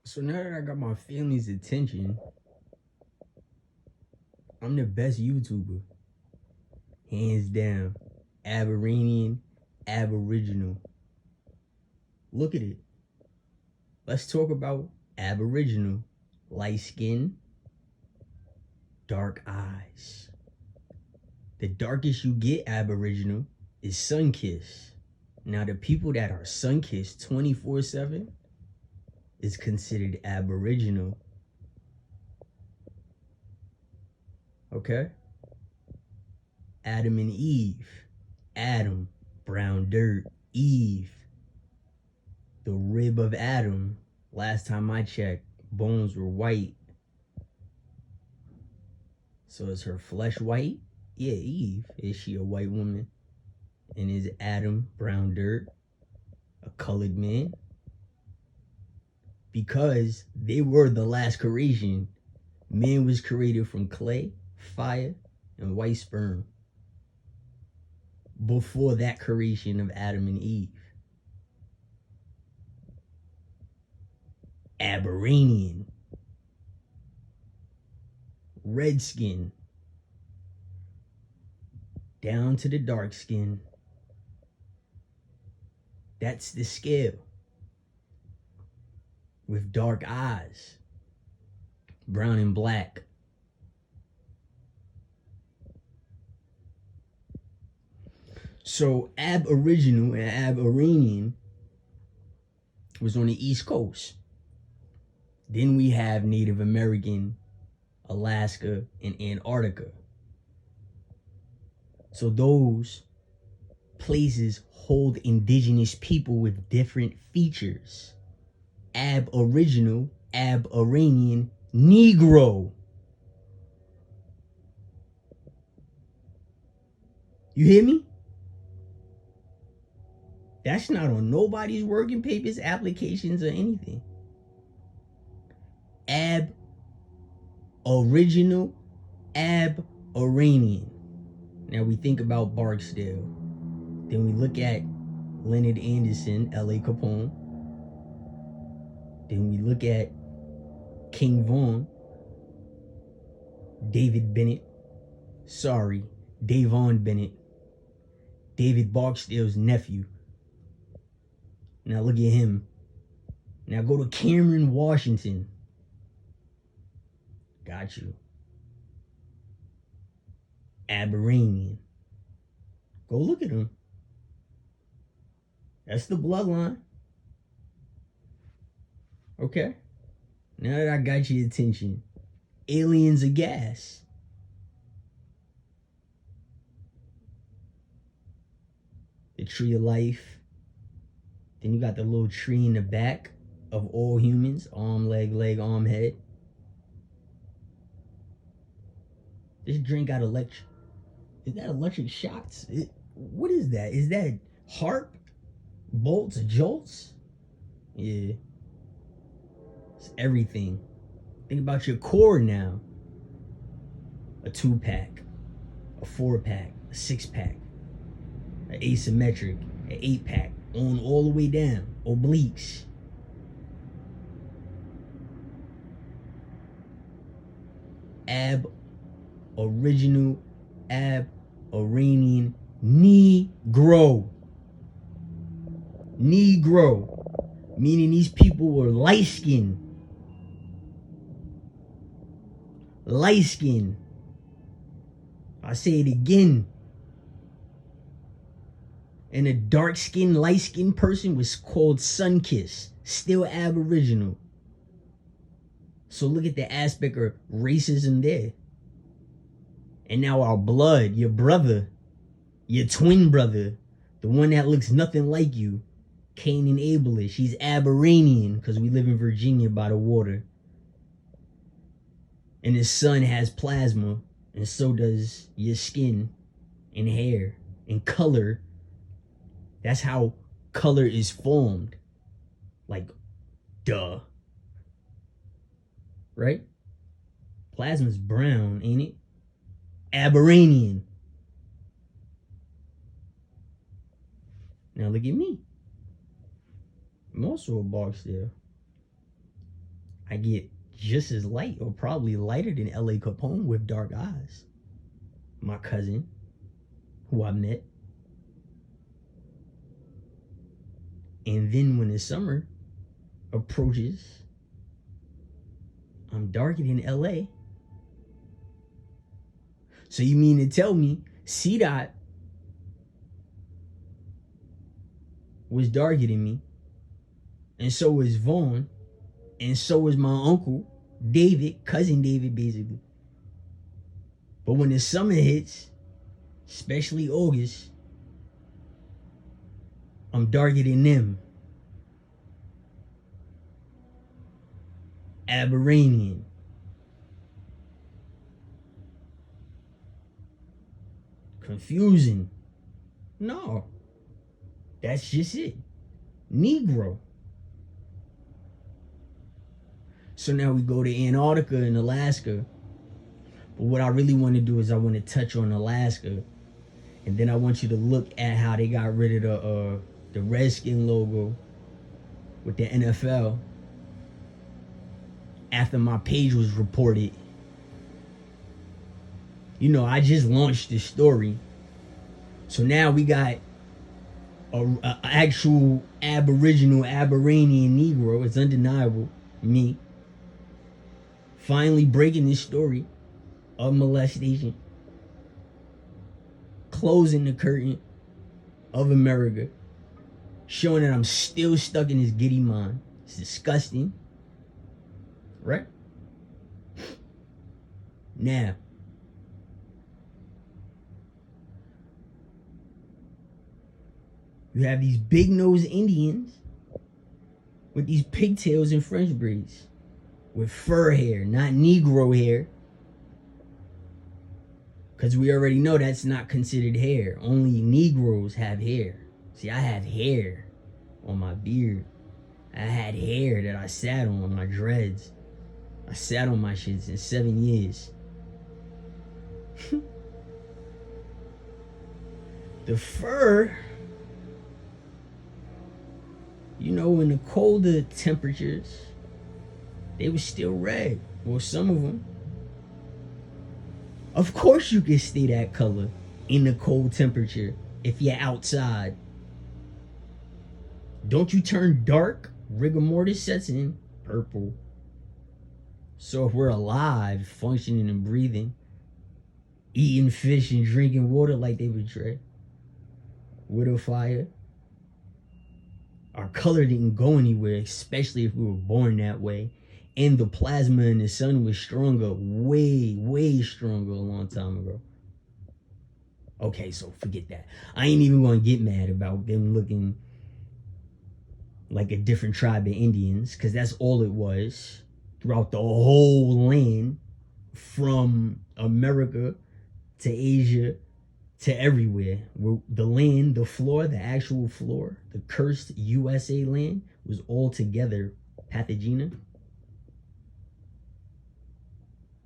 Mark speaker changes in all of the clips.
Speaker 1: So now that I got my family's attention, I'm the best YouTuber. Hands down. Abarainan, Aboriginal. Look at it. Let's talk about Aboriginal. Light skin, dark eyes. The darkest you get Aboriginal is sun-kissed. Now the people that are sun-kissed 24/7 is considered Aboriginal. Okay? Adam and Eve. Adam, brown dirt. Eve, the rib of Adam. Last time I checked, bones were white. So is her flesh white? Yeah, Eve. Is she a white woman? And is Adam, brown dirt, a colored man? Because they were the last creation. Man was created from clay, fire, and white sperm. Before that creation of Adam and Eve. Abarainan. Red skin. Down to the dark skin. That's the scale. With dark eyes. Brown and black. So Aboriginal and Abarainan was on the East Coast. Then we have Native American, Alaska, and Antarctica. So those places hold indigenous people with different features. Aboriginal, Abarainan, Negro. You hear me? That's not on nobody's working papers, applications, or anything. Aboriginal, Abarainan. Now we think about Barksdale. Then we look at Leonard Anderson, L.A. Capone. Then we look at King Vaughn, David Bennett. Sorry, Davon Bennett. David Barksdale's nephew. Now look at him. Now go to Cameron, Washington. Got you. Abarainan. Go look at him. That's the bloodline. Okay. Now that I got your attention, aliens of gas. The tree of life. Then you got the little tree in the back of all humans. Arm, leg, arm, head. This drink got electric. Is that electric shocks? What is that? Is that harp? Bolts? Jolts? Yeah. It's everything. Think about your core now. A 2-pack. A 4-pack. A 6-pack. An asymmetric. An 8-pack. On all the way down. Obliques. Aboriginal, Abarainan, Negro. Negro. Meaning these people were light skinned. Light skin. I say it again. And a dark skinned, light skinned person was called sun-kissed. Still Aboriginal. So look at the aspect of racism there. And now our blood, your brother, your twin brother, the one that looks nothing like you, Cain and Abelish, he's Abarainan because we live in Virginia by the water. And his sun has plasma, and so does your skin and hair and color. That's how color is formed. Like, duh. Right? Plasma's brown, ain't it? Abarainan. Now look at me. I'm also a Barksdale. I get just as light or probably lighter than L.A. Capone with dark eyes. My cousin, who I met. And then when the summer approaches, I'm darker than L.A. So you mean to tell me C-Dot was darker than me, and so was Vaughn, and so was my uncle David, cousin David, basically. But when the summer hits, especially August, I'm darker than them. Abarainan. Confusing. No. That's just it. Negro. So now we go to Antarctica and Alaska. But what I really want to do is I want to touch on Alaska. And then I want you to look at how they got rid of the Redskin logo with the NFL after my page was reported. You know, I just launched this story. So now we got a actual Aboriginal, Abarainan Negro. It's undeniable. Me. Finally breaking this story of molestation. Closing the curtain of America. Showing that I'm still stuck in this giddy mind. It's disgusting. Right? Now, you have these big-nosed Indians with these pigtails and French braids. With fur hair, not Negro hair. Because we already know that's not considered hair. Only Negroes have hair. See, I have hair on my beard. I had hair that I sat on my dreads. I sat on my shits in 7 years. The fur, you know, in the colder temperatures, they were still red. Well, some of them. Of course you can stay that color in the cold temperature if you're outside. Don't you turn dark, rigor mortis sets in, purple. So if we're alive, functioning and breathing, eating fish and drinking water like they portray, with a fire, our color didn't go anywhere, especially if we were born that way. And the plasma in the sun was stronger, way, way stronger a long time ago. Okay, so forget that. I ain't even gonna get mad about them looking like a different tribe of Indians, because that's all it was throughout the whole land, from America to Asia to everywhere. The land, the floor, the actual floor, the cursed USA land was all together pathogena.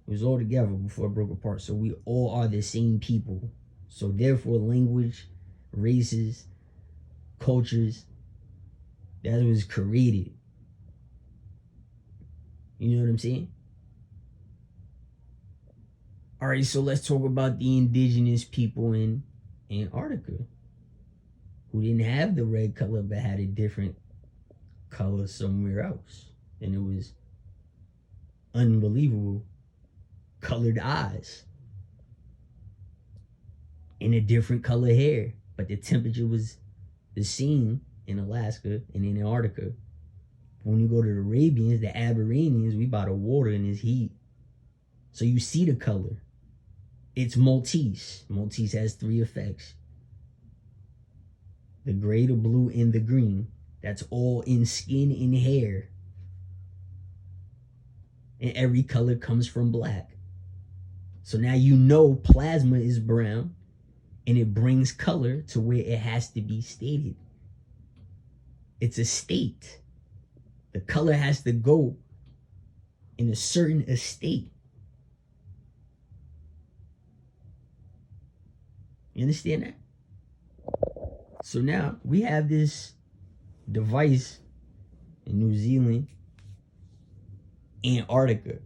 Speaker 1: It was all together before it broke apart. So we all are the same people. So therefore, language, races, cultures, that was created. You know what I'm saying? All right, so let's talk about the indigenous people in Antarctica who didn't have the red color but had a different color somewhere else. And it was unbelievable. Colored eyes and a different color hair, but the temperature was the same in Alaska and in Antarctica. When you go to the Arabians, the Abaraineans, we by the water in this heat, so you see the color. It's Maltese. Maltese has 3 effects: the gray, the blue, and the green. That's all in skin and hair, and every color comes from black. So now you know plasma is brown, and it brings color to where it has to be stated. It's a state. The color has to go in a certain estate. You understand that? So now we have this device in New Zealand Antarctica.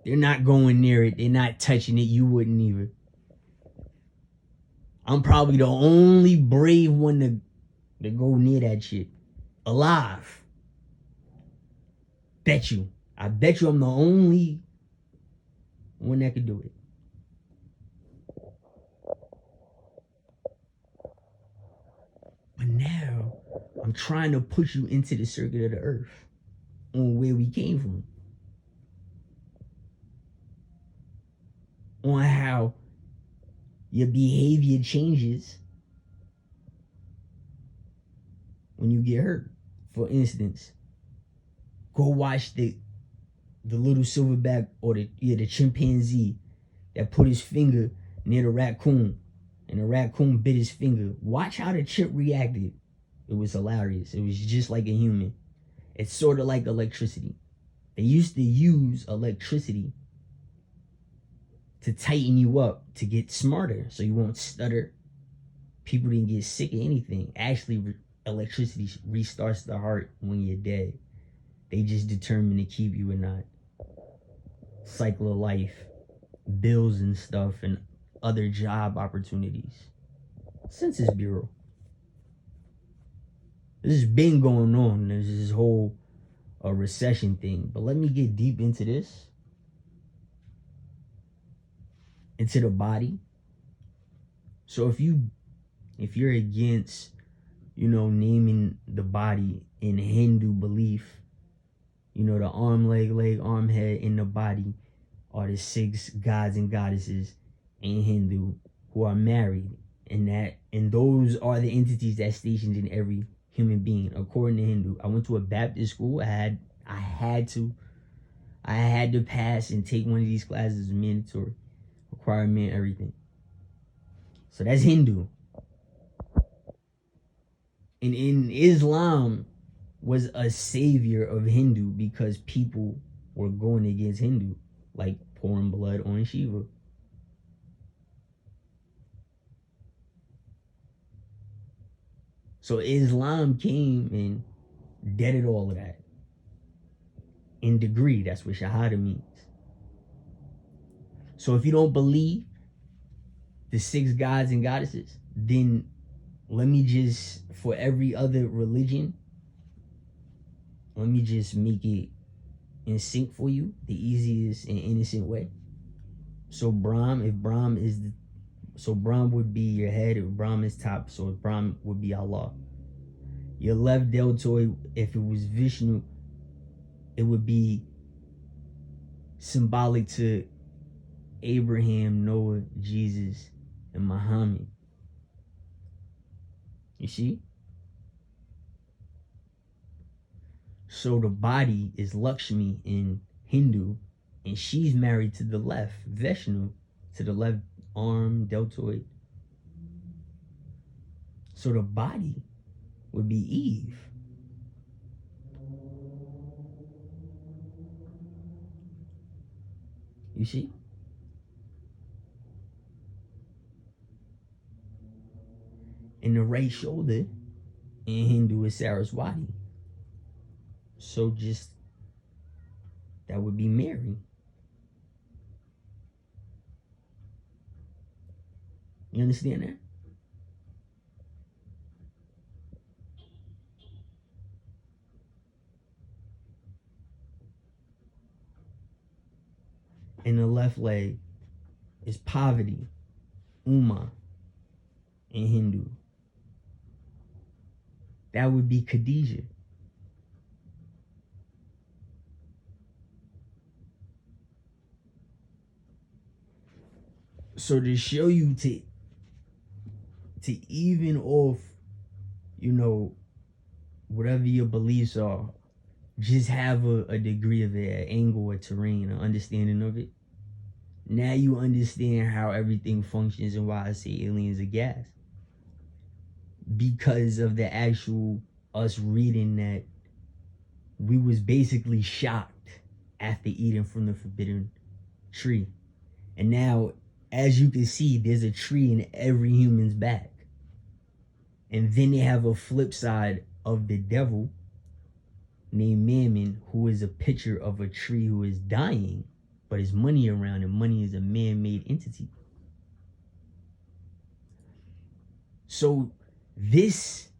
Speaker 1: They're not going near it. They're not touching it. You wouldn't either. I'm probably the only brave one to go near that shit. Alive. Bet you. I bet you I'm the only one that could do it. But now, I'm trying to push you into the circuit of the earth on where we came from. On how your behavior changes when you get hurt. For instance, go watch the little silverback or the chimpanzee that put his finger near the raccoon and the raccoon bit his finger. Watch how the chimp reacted. It was hilarious. It was just like a human. It's sort of like electricity. They used to use electricity to tighten you up, to get smarter, so you won't stutter. People didn't get sick of anything. Actually, electricity restarts the heart when you're dead. They just determine to keep you or not. Cycle of life, bills and stuff, and other job opportunities. Census Bureau. This has been going on. There's this whole recession thing. But let me get deep into this. Into the body. So if you're against, naming the body in Hindu belief, the arm, leg, arm, head in the body are the 6 gods and goddesses in Hindu who are married, and those are the entities that's stationed in every human being according to Hindu. I went to a Baptist school. I had to pass and take one of these classes, mandatory requirement, everything. So that's Hindu. And in Islam was a savior of Hindu because people were going against Hindu, like pouring blood on Shiva. So Islam came and deaded all of that. In degree, that's what Shahada means. So if you don't believe the 6 gods and goddesses, then let me just, for every other religion, let me just make it in sync for you, the easiest and innocent way. So Brahm would be your head, if Brahm is top, so Brahm would be Allah. Your left deltoid, if it was Vishnu, it would be symbolic to Abraham, Noah, Jesus, and Muhammad. You see? So the body is Lakshmi in Hindu, and she's married to the left, Vishnu, to the left arm, deltoid. So the body would be Eve. You see? And the right shoulder in Hindu is Saraswati. So just, that would be Mary. You understand that? And the left leg is poverty, Uma, in Hindu. That would be Khadijah. So to show you to even off, whatever your beliefs are, just have a degree of it, an angle, a terrain, an understanding of it. Now you understand how everything functions and why I say aliens are gas. Because of the actual us reading that we was basically shocked after eating from the forbidden tree. And now, as you can see, there's a tree in every human's back. And then they have a flip side of the devil, named Mammon, who is a picture of a tree who is dying, but there's money around, and money is a man-made entity. So this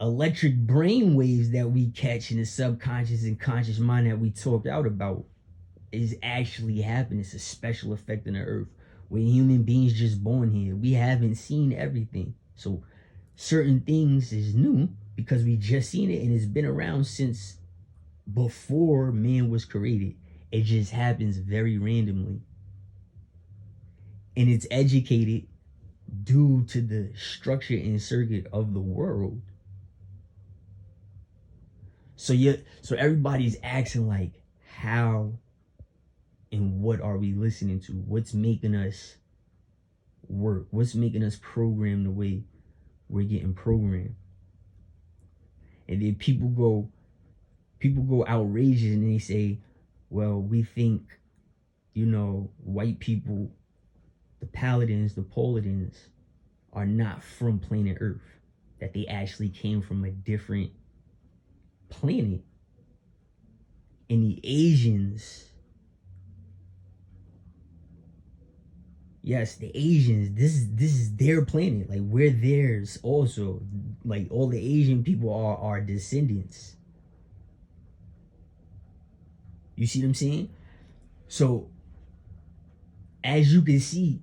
Speaker 1: electric brain waves that we catch in the subconscious and conscious mind that we talked out about is actually happening. It's a special effect on the earth. We're human beings just born here. We haven't seen everything. So certain things is new because we just seen it, and it's been around since before man was created. It just happens very randomly. And it's educated due to the structure and circuit of the world. So everybody's asking, like, how and what are we listening to? What's making us work? What's making us program the way we're getting programmed? And then people go outrageous and they say, well, we think, white people, the Paladins, the Paladins, are not from planet Earth, that they actually came from a different planet. And the Asians, yes, the Asians, this is their planet. Like, we're theirs also. Like, all the Asian people are our descendants. You see what I'm saying? So, as you can see,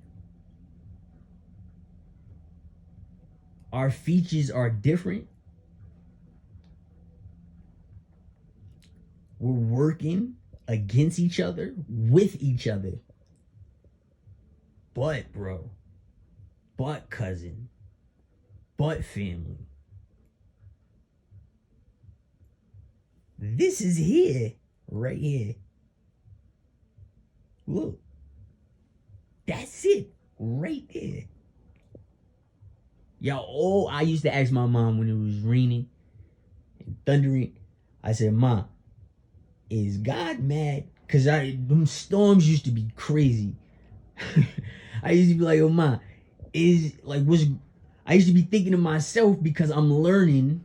Speaker 1: our features are different. We're working against each other, with each other. But, bro, but cousin, but family. This is here, right here. Look, that's it, right there. Y'all, I used to ask my mom when it was raining and thundering. I said, "Ma, is God mad?" Because them storms used to be crazy. I used to be like, "Oh, Ma, I used to be thinking to myself, because I'm learning.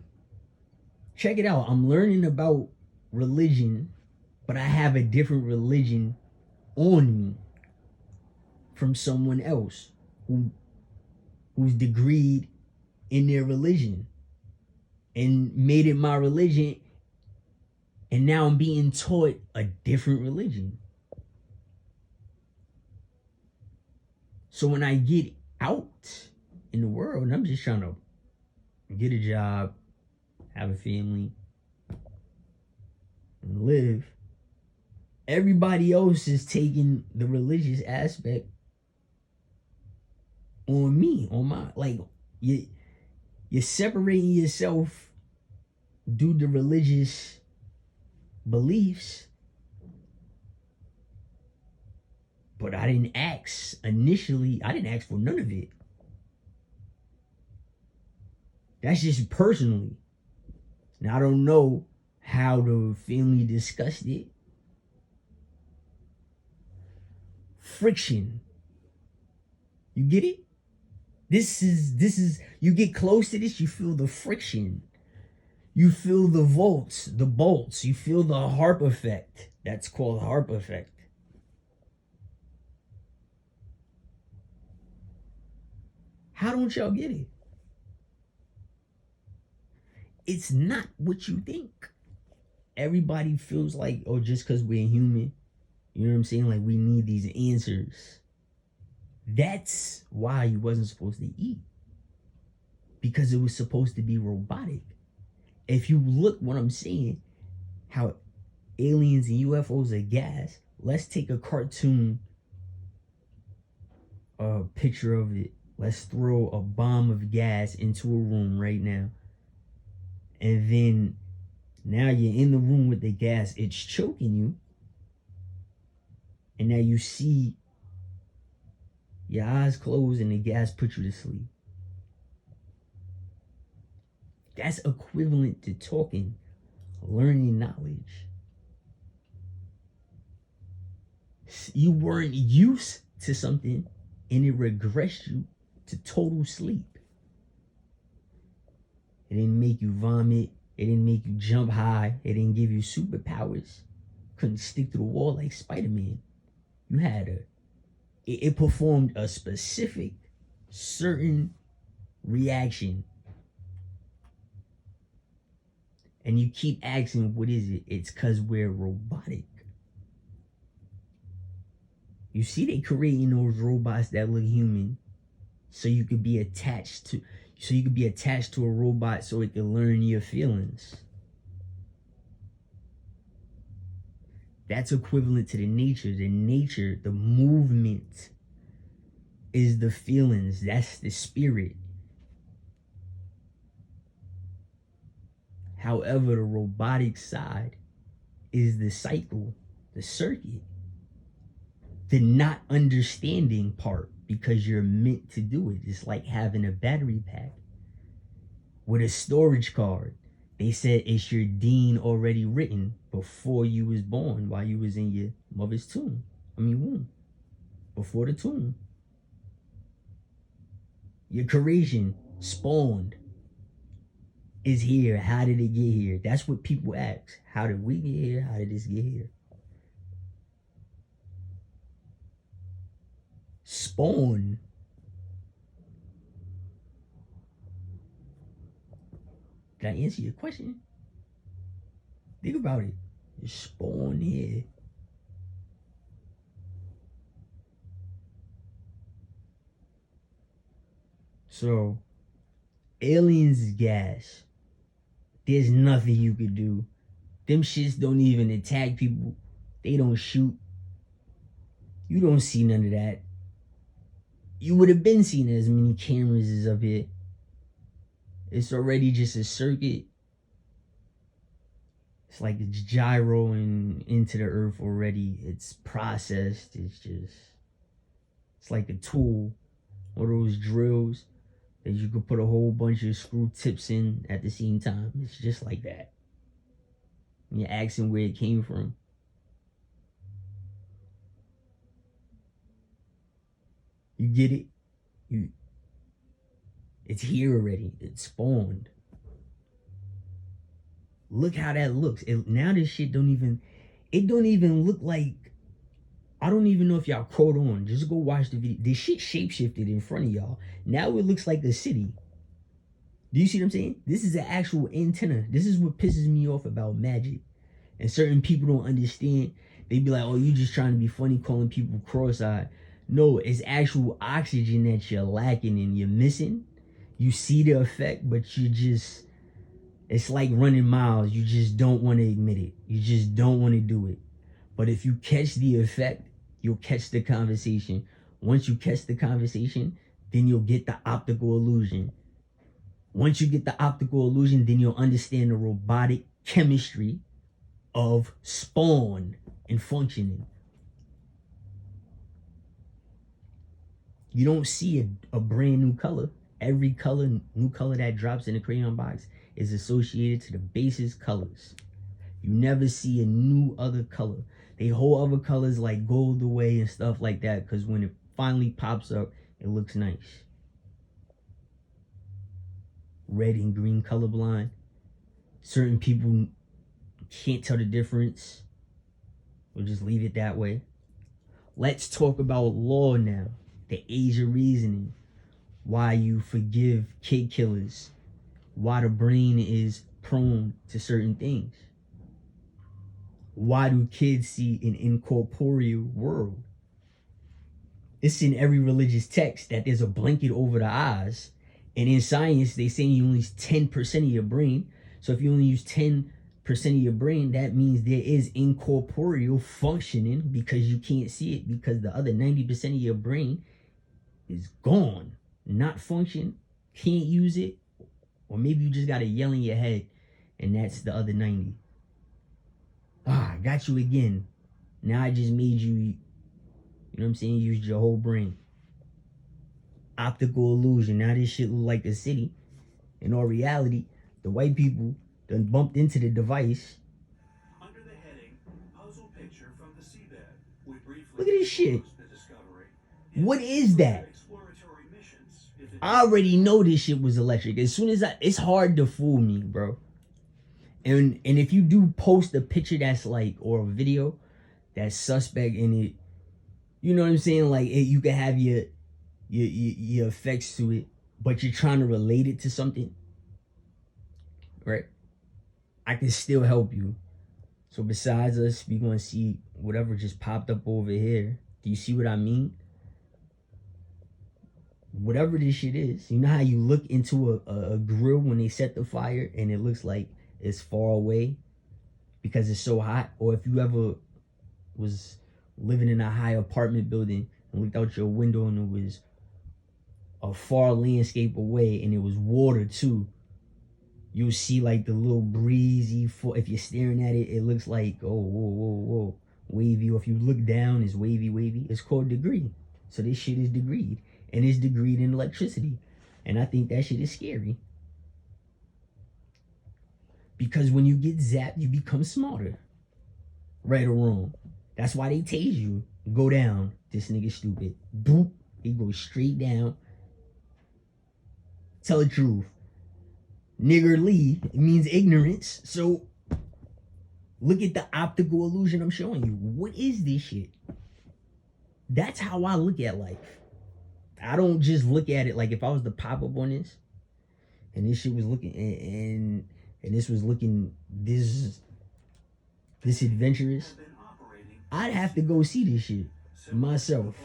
Speaker 1: Check it out. I'm learning about religion, but I have a different religion on me from someone else who's degreed in their religion and made it my religion, and now I'm being taught a different religion. So when I get out in the world and I'm just trying to get a job, have a family, and live, everybody else is taking the religious aspect on me, on my, like, you're separating yourself due to religious beliefs. But I didn't ask initially. I didn't ask for none of it. That's just personally. Now, I don't know how the family discussed it. Friction. You get it? This is, you get close to this, you feel the friction. You feel the bolts. You feel the harp effect. That's called harp effect. How don't y'all get it? It's not what you think. Everybody feels like, oh, just because we're human, you know what I'm saying? Like, we need these answers. That's why you wasn't supposed to eat. Because it was supposed to be robotic. If you look what I'm saying, how aliens and UFOs are gas, let's take a cartoon picture of it. Let's throw a bomb of gas into a room right now. And then now you're in the room with the gas. It's choking you. And now you see your eyes closed and the gas puts you to sleep. That's equivalent to talking, learning knowledge. You weren't used to something and it regressed you to total sleep. It didn't make you vomit. It didn't make you jump high. It didn't give you superpowers. Couldn't stick to the wall like Spider-Man. You had it performed a specific, certain reaction. And you keep asking, what is it? It's because we're robotic. You see, they creating those robots that look human, so you could be attached to, a robot, so it can learn your feelings. That's equivalent to the nature. The nature, the movement, is the feelings. That's the spirit. However, the robotic side is the cycle, the circuit, the not understanding part, because you're meant to do it. It's like having a battery pack with a storage card. They said it's your deen already written before you was born, while you was in your mother's womb. Before the tomb. Your creation spawned is here. How did it get here? That's what people ask. How did we get here? How did this get here? Spawn. Did I answer your question? Think about it. It's spawn here. So, aliens is gas. There's nothing you could do. Them shits don't even attack people. They don't shoot. You don't see none of that. You would have been seeing as many cameras as up here. It's already just a circuit. It's like it's gyroing into the earth already. It's processed. It's like a tool. One of those drills that you could put a whole bunch of screw tips in at the same time. It's just like that. And you're asking where it came from. You get it? It's here already. It's spawned. Look how that looks. Now this shit don't even look like, I don't even know if y'all caught on. Just go watch the video. This shit shapeshifted in front of y'all. Now it looks like the city. Do you see what I'm saying? This is an actual antenna. This is what pisses me off about magic. And certain people don't understand. They be like, oh, you just trying to be funny calling people cross-eyed. No, it's actual oxygen that you're lacking and you're missing. You see the effect, but it's like running miles. You just don't want to admit it. You just don't want to do it. But if you catch the effect, you'll catch the conversation. Once you catch the conversation, then you'll get the optical illusion. Once you get the optical illusion, then you'll understand the robotic chemistry of spawn and functioning. You don't see a brand new color. Every new color that drops in the crayon box is associated to the basest colors. You never see a new other color. They hold other colors like gold away and stuff like that, because when it finally pops up, it looks nice. Red and green colorblind. Certain people can't tell the difference. We'll just leave it that way. Let's talk about law now. The age of reasoning. Why you forgive kid killers. Why the brain is prone to certain things. Why do kids see an incorporeal world? It's in every religious text that there's a blanket over the eyes. And in science, they say you only use 10% of your brain. So if you only use 10% of your brain, that means there is incorporeal functioning, because you can't see it, because the other 90% of your brain is gone, not function, can't use it, or maybe you just got a yell in your head, and that's the other 90. I got you again. Now I just made you, you know what I'm saying, used your whole brain. Optical illusion. Now this shit look like a city. In all reality, the white people done bumped into the device. Under the heading, puzzle picture from the seabed. Look at this shit. What is that? I already know this shit was electric. As soon as it's hard to fool me, bro. And if you do post a picture that's like, or a video that's suspect in it, you know what I'm saying? Like you can have your effects to it, but you're trying to relate it to something, right? I can still help you. So besides us, we're gonna see whatever just popped up over here. Do you see what I mean? Whatever this shit is, you know how you look into a grill when they set the fire and it looks like it's far away because it's so hot? Or if you ever was living in a high apartment building and looked out your window and it was a far landscape away and it was water too, you'll see like the little breezy, if you're staring at it, it looks like, oh, whoa, wavy. Or if you look down, it's wavy. It's called degree. So this shit is degreed, and it's degreed in electricity. And I think that shit is scary. Because when you get zapped, you become smarter. Right or wrong. That's why they tase you. Go down. This nigga stupid. Boop. He goes straight down. Tell the truth. Nigger Lee, it means ignorance. So look at the optical illusion I'm showing you. What is this shit? That's how I look at life. I don't just look at it like if I was to pop up on this and this shit was looking and this was looking this adventurous, I'd have to go see this shit myself.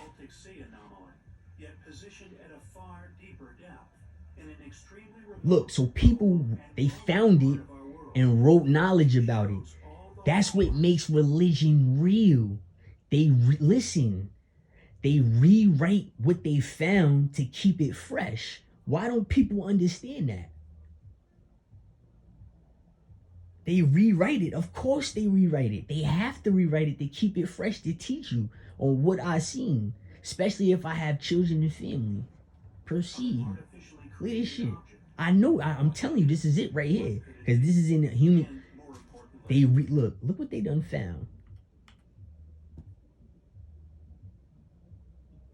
Speaker 1: Look, so people, they found it and wrote knowledge about it. That's what makes religion real. They listen. They rewrite what they found to keep it fresh. Why don't people understand that? They rewrite it. Of course they rewrite it. They have to rewrite it to keep it fresh, to teach you on what I seen. Especially if I have children and family. Proceed. Look at this shit. I know, I'm telling you, this is it right here. Because this is in the human. Look what they done found.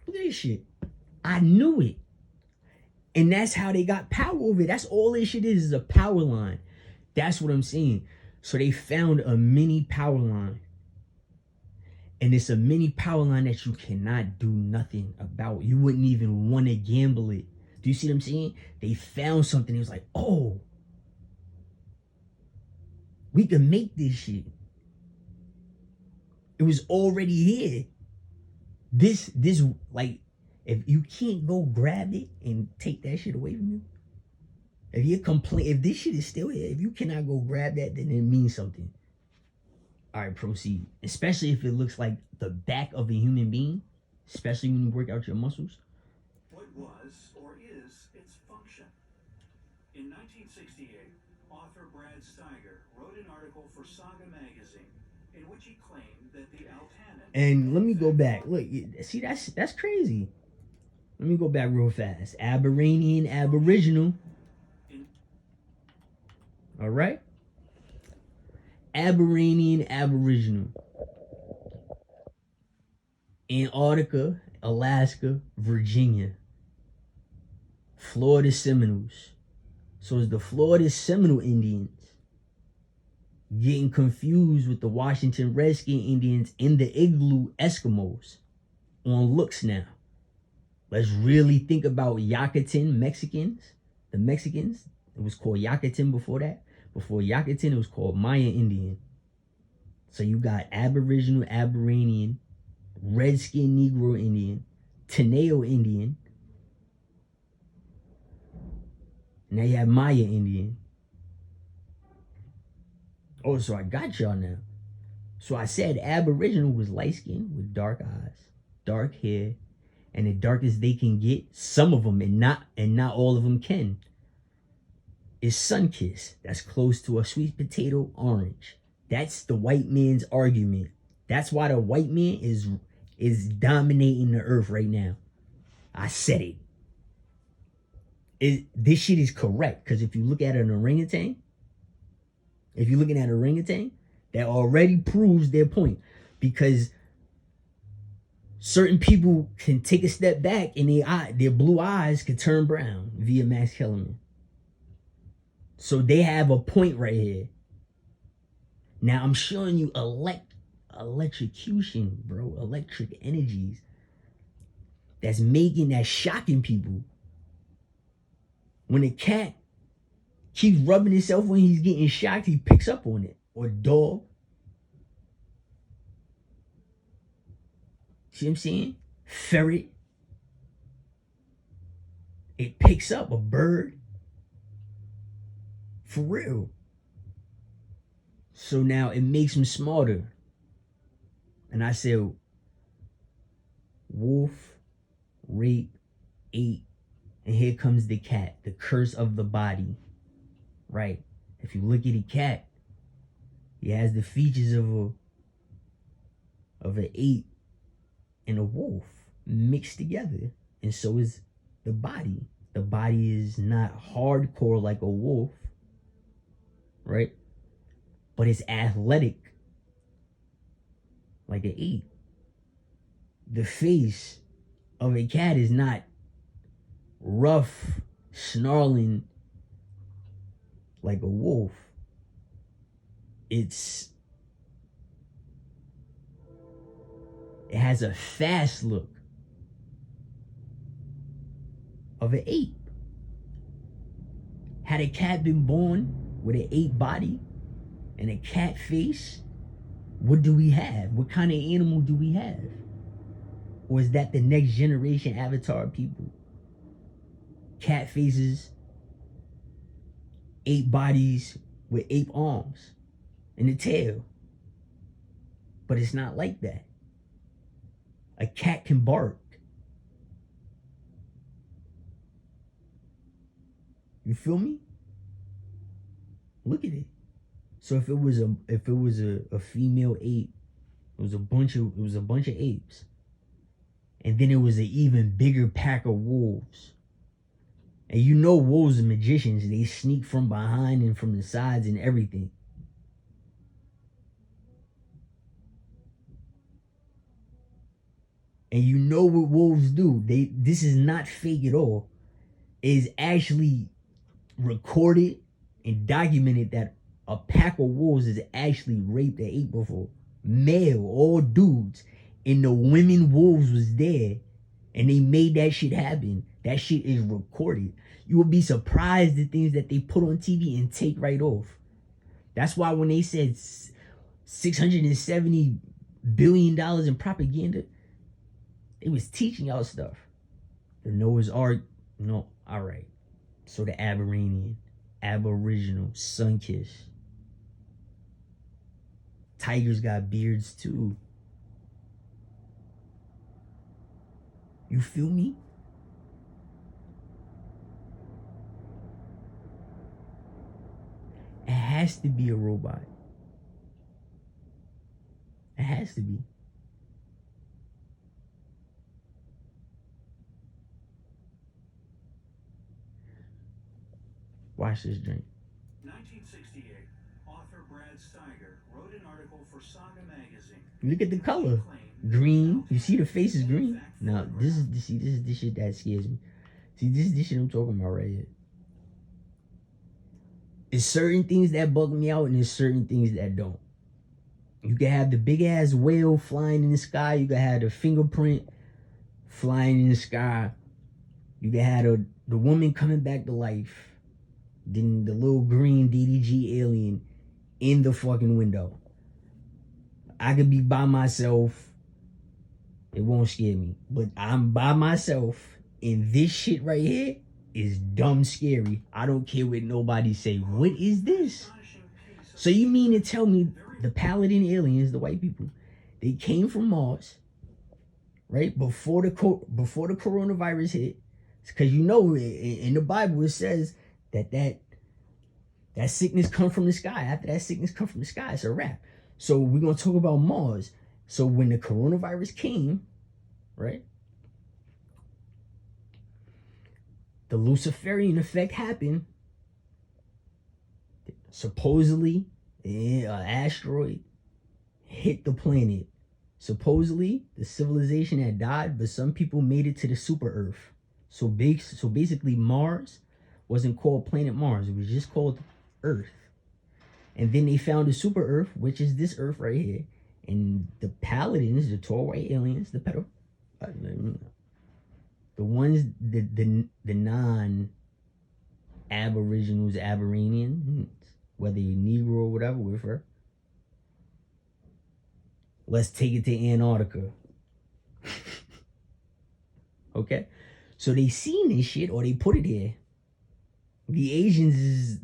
Speaker 1: Look at this shit. I knew it. And that's how they got power over it. That's all this shit is a power line. That's what I'm saying. So they found a mini power line. And it's a mini power line that you cannot do nothing about. You wouldn't even want to gamble it. Do you see what I'm saying? They found something. It was like, oh, we can make this shit. It was already here. This, like, if you can't go grab it and take that shit away from you, if this shit is still here, if you cannot go grab that, then it means something. All right, proceed. Especially if it looks like the back of a human being, especially when you work out your muscles.
Speaker 2: What was or is its function? In 1968, author Brad Steiger wrote an article for Saga magazine in which he claimed that the Altanan.
Speaker 1: And let me go back. Look, see, that's crazy. Let me go back real fast. Abarainan, Aboriginal. All right. Abarainan, Aboriginal. Antarctica, Alaska, Virginia. Florida Seminoles. So it's the Florida Seminole Indians getting confused with the Washington Redskin Indians and the Igloo Eskimos on looks now. Let's really think about Yucatan Mexicans. The Mexicans, it was called Yucatan before that. Before Yucatan, it was called Maya Indian. So you got Aboriginal, Abarainan, Redskin Negro Indian, Teneo Indian. Now you have Maya Indian. Oh, so I got y'all now. So I said Aboriginal was light skinned with dark eyes, dark hair, and the darkest they can get, some of them, and not all of them can, is sun-kissed. That's close to a sweet potato orange. That's the white man's argument. That's why the white man is dominating the earth right now. I said it. This shit is correct, because if you look at an orangutan, if you're looking at an orangutan, that already proves their point, because certain people can take a step back and their blue eyes could turn brown via Max Kellerman. So they have a point right here. Now I'm showing you electrocution, bro. Electric energies that's shocking people. When a cat keeps rubbing himself when he's getting shocked, he picks up on it. Or a dog. See what I'm saying? Ferret. It picks up a bird. For real. So now it makes him smarter. And I said, wolf, rape, ate, and here comes the cat, the curse of the body. Right? If you look at a cat, he has the features of an ape and a wolf mixed together. And so is the body. The body is not hardcore like a wolf, right? But it's athletic like an ape. The face of a cat is not rough, snarling like a wolf. It has a fast look of an ape. Had a cat been born with an ape body and a cat face, what do we have? What kind of animal do we have? Or is that the next generation avatar people? Cat faces, ape bodies with ape arms and a tail. But it's not like that. A cat can bark. You feel me? Look at it. So if it was a female ape, it was a bunch of apes. And then it was an even bigger pack of wolves. And you know wolves are magicians. They sneak from behind and from the sides and everything. And you know what wolves do. This is not fake at all. It is actually recorded and documented that a pack of wolves has actually raped an ape before. Male, all dudes. And the women wolves was there. And they made that shit happen. That shit is recorded. You would be surprised at things that they put on TV and take right off. That's why when they said $670 billion in propaganda, it was teaching y'all stuff. The Noah's Ark, no, all right. So the Abarainan, Aboriginal, sun-kissed. Tigers got beards too. You feel me? It has to be a robot. It has to be. Watch this drink.
Speaker 2: 1968, author Brad Steiger wrote an article for Saga magazine.
Speaker 1: Look at the color. Green. You see the face is green? Now, this is the shit that scares me. See, this is the shit I'm talking about right here. There's certain things that bug me out and there's certain things that don't. You can have the big ass whale flying in the sky. You can have the fingerprint flying in the sky. You can have the woman coming back to life. Then the little green DDG alien in the fucking window. I could be by myself. It won't scare me. But I'm by myself. And this shit right here is dumb scary. I don't care what nobody say. What is this? So you mean to tell me the Paladin aliens, the white people, they came from Mars, right? Before the coronavirus hit. Because you know in the Bible it says that sickness come from the sky. After that sickness come from the sky, it's a wrap. So we're going to talk about Mars. So when the coronavirus came, right? The Luciferian effect happened. Supposedly, an asteroid hit the planet. Supposedly, the civilization had died, but some people made it to the super Earth. So basically, Mars wasn't called planet Mars. It was just called Earth. And then they found a super Earth, which is this Earth right here. And the Paladins, the tall white aliens, the ones, the non Aboriginals, Abarainan, whether you're Negro or whatever, with her. Let's take it to Antarctica. Okay? So they seen this shit or they put it here. The Asians is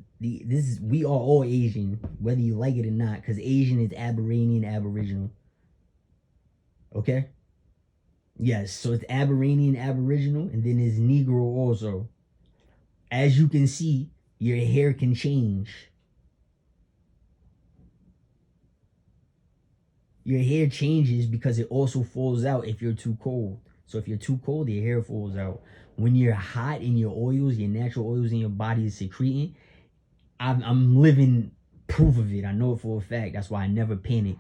Speaker 1: we are all Asian, whether you like it or not, because Asian is Abarainan, Aboriginal. Okay? Yes, so it's Abarainan, Aboriginal, and then there's Negro also. As you can see, your hair can change. Your hair changes because it also falls out if you're too cold. So if you're too cold, your hair falls out. When you're hot and your oils, your natural oils in your body is secreting, I'm living proof of it. I know it for a fact. That's why I never panic.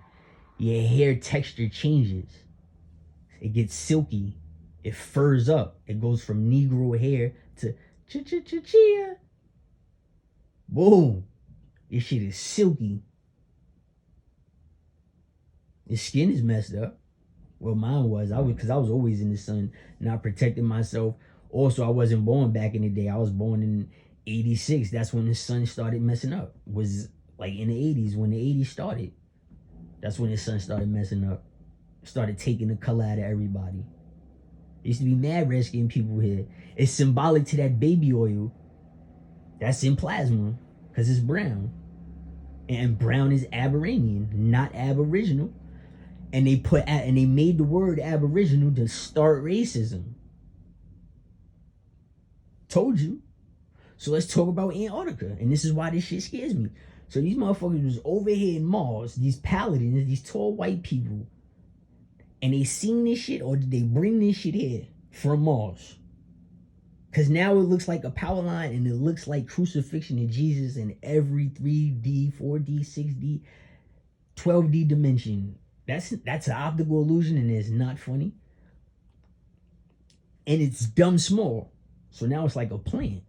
Speaker 1: Your hair texture changes. It gets silky. It furs up. It goes from Negro hair to chia. Boom. This shit is silky. Your skin is messed up. Well, mine was. Because I was always in the sun, not protecting myself. Also, I wasn't born back in the day. I was born in 86. That's when the sun started messing up. Was like in the 80s, when the 80s started. That's when the sun started messing up. Started taking the color out of everybody. There used to be mad red skinned people here. It's symbolic to that baby oil that's in plasma, because it's brown. And brown is Abarainan, not Aboriginal. And they made the word Aboriginal to start racism. Told you. So let's talk about Antarctica. And this is why this shit scares me. So these motherfuckers was over here in Mars, these paladins, these tall white people, and they seen this shit, or did they bring this shit here from Mars? Because now it looks like a power line, and it looks like crucifixion of Jesus in every 3D, 4D, 6D, 12D dimension. That's an optical illusion, and it's not funny. And it's dumb small. So now it's like a plant.